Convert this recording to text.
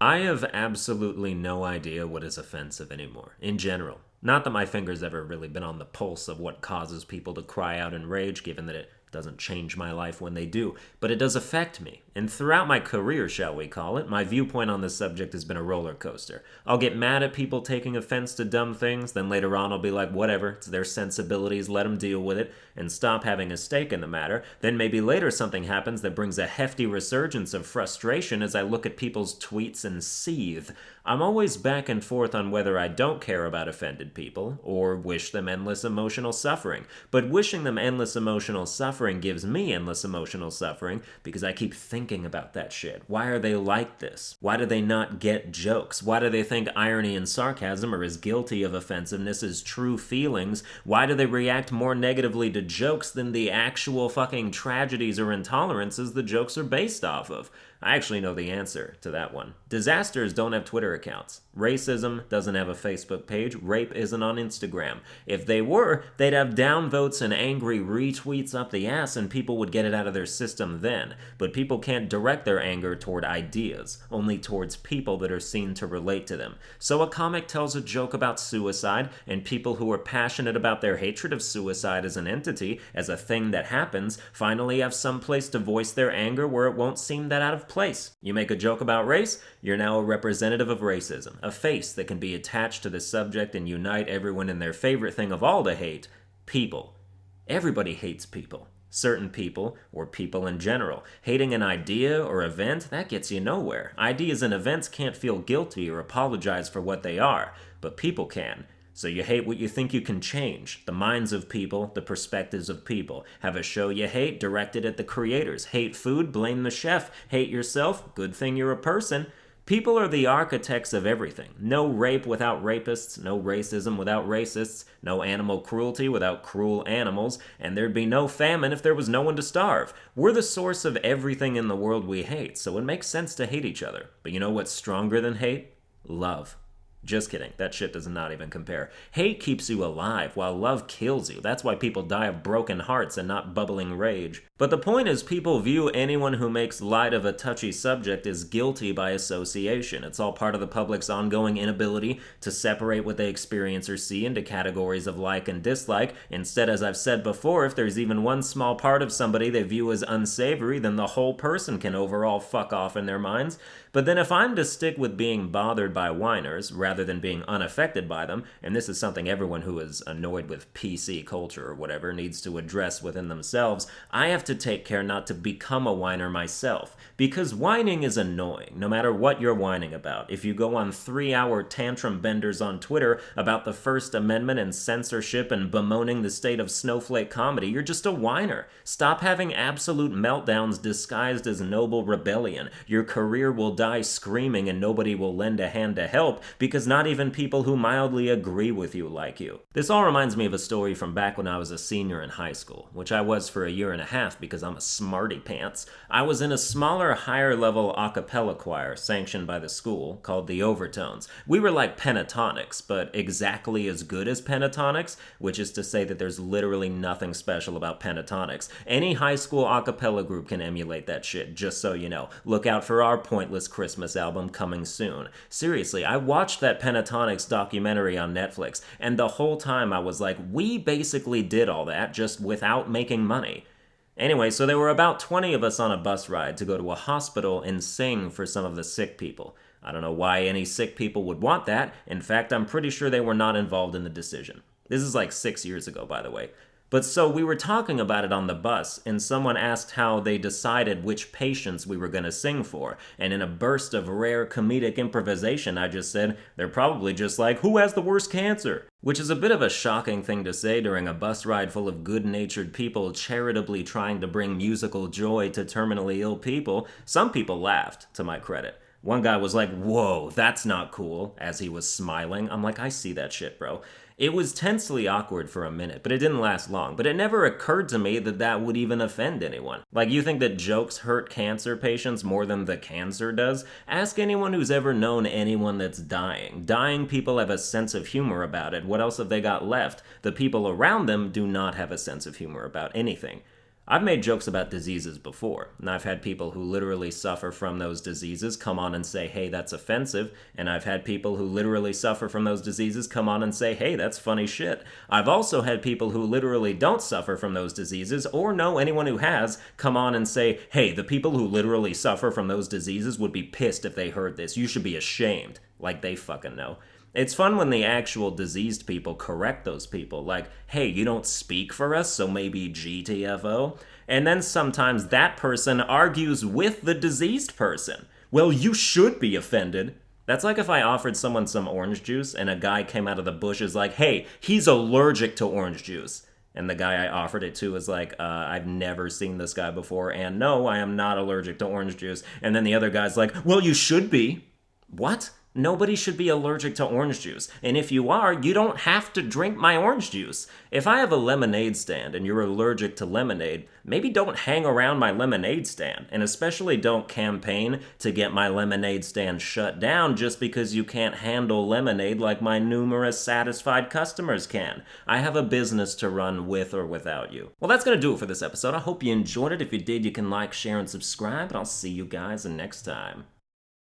I have absolutely no idea what is offensive anymore, in general. Not that my finger's ever really been on the pulse of what causes people to cry out in rage, given that it doesn't change my life when they do, but it does affect me. And throughout my career, shall we call it, my viewpoint on this subject has been a roller coaster. I'll get mad at people taking offense to dumb things, then later on I'll be like, whatever, it's their sensibilities, let them deal with it, and stop having a stake in the matter. Then maybe later something happens that brings a hefty resurgence of frustration as I look at people's tweets and seethe. I'm always back and forth on whether I don't care about offended people, or wish them endless emotional suffering. But wishing them endless emotional suffering gives me endless emotional suffering because I keep thinking about that shit. Why are they like this? Why do they not get jokes? Why do they think irony and sarcasm are as guilty of offensiveness as true feelings? Why do they react more negatively to jokes than the actual fucking tragedies or intolerances the jokes are based off of? I actually know the answer to that one. Disasters don't have Twitter accounts. Racism doesn't have a Facebook page. Rape isn't on Instagram. If they were, they'd have downvotes and angry retweets up the ass and people would get it out of their system then. But people can't direct their anger toward ideas, only towards people that are seen to relate to them. So a comic tells a joke about suicide, and people who are passionate about their hatred of suicide as an entity, as a thing that happens, finally have some place to voice their anger where it won't seem that out of place. You make a joke about race, you're now a representative of racism, a face that can be attached to the subject and unite everyone in their favorite thing of all to hate, people. Everybody hates people. Certain people, or people in general. Hating an idea or event, that gets you nowhere. Ideas and events can't feel guilty or apologize for what they are, but people can. So you hate what you think you can change. The minds of people, the perspectives of people. Have a show you hate, directed at the creators. Hate food, blame the chef. Hate yourself, good thing you're a person. People are the architects of everything. No rape without rapists, no racism without racists, no animal cruelty without cruel animals, and there'd be no famine if there was no one to starve. We're the source of everything in the world we hate, so it makes sense to hate each other. But you know what's stronger than hate? Love. Just kidding. That shit does not even compare. Hate keeps you alive, while love kills you. That's why people die of broken hearts and not bubbling rage. But the point is, people view anyone who makes light of a touchy subject as guilty by association. It's all part of the public's ongoing inability to separate what they experience or see into categories of like and dislike. Instead, as I've said before, if there's even one small part of somebody they view as unsavory, then the whole person can overall fuck off in their minds. But then if I'm to stick with being bothered by whiners, rather than being unaffected by them, and this is something everyone who is annoyed with PC culture or whatever needs to address within themselves, I have to take care not to become a whiner myself. Because whining is annoying, no matter what you're whining about. If you go on 3-hour tantrum benders on Twitter about the First Amendment and censorship and bemoaning the state of snowflake comedy, you're just a whiner. Stop having absolute meltdowns disguised as noble rebellion. Your career will die screaming and nobody will lend a hand to help because not even people who mildly agree with you like you. This all reminds me of a story from back when I was a senior in high school, which I was for a year and a half because I'm a smarty pants. I was in a smaller, higher level a cappella choir sanctioned by the school called the Overtones. We were like pentatonics, but exactly as good as pentatonics, which is to say that there's literally nothing special about pentatonics. Any high school a cappella group can emulate that shit, just so you know. Look out for our pointless Christmas album coming soon. Seriously, I watched that Pentatonics documentary on Netflix, and the whole time I was like, we basically did all that just without making money. Anyway, so there were about 20 of us on a bus ride to go to a hospital and sing for some of the sick people. I don't know why any sick people would want that. In fact, I'm pretty sure they were not involved in the decision. This is like 6 years ago, by the way. But so we were talking about it on the bus, and someone asked how they decided which patients we were going to sing for. And in a burst of rare comedic improvisation, I just said, they're probably just like, who has the worst cancer? Which is a bit of a shocking thing to say during a bus ride full of good-natured people charitably trying to bring musical joy to terminally ill people. Some people laughed, to my credit. One guy was like, whoa, that's not cool, as he was smiling. I'm like, I see that shit, bro. It was tensely awkward for a minute, but it didn't last long. But it never occurred to me that that would even offend anyone. Like, you think that jokes hurt cancer patients more than the cancer does? Ask anyone who's ever known anyone that's dying. Dying people have a sense of humor about it. What else have they got left? The people around them do not have a sense of humor about anything. I've made jokes about diseases before, and I've had people who literally suffer from those diseases come on and say, hey, that's offensive, and I've had people who literally suffer from those diseases come on and say, hey, that's funny shit. I've also had people who literally don't suffer from those diseases, or know anyone who has, come on and say, hey, the people who literally suffer from those diseases would be pissed if they heard this. You should be ashamed. Like they fucking know. It's fun when the actual diseased people correct those people, like, hey, you don't speak for us, so maybe GTFO. And then sometimes that person argues with the diseased person. Well, you should be offended. That's like if I offered someone some orange juice and a guy came out of the bushes like, hey, he's allergic to orange juice. And the guy I offered it to was like, I've never seen this guy before, and no, I am not allergic to orange juice. And then the other guy's like, well, you should be. What? Nobody should be allergic to orange juice. And if you are, you don't have to drink my orange juice. If I have a lemonade stand and you're allergic to lemonade, maybe don't hang around my lemonade stand. And especially don't campaign to get my lemonade stand shut down just because you can't handle lemonade like my numerous satisfied customers can. I have a business to run with or without you. Well, that's going to do it for this episode. I hope you enjoyed it. If you did, you can like, share, and subscribe. And I'll see you guys next time.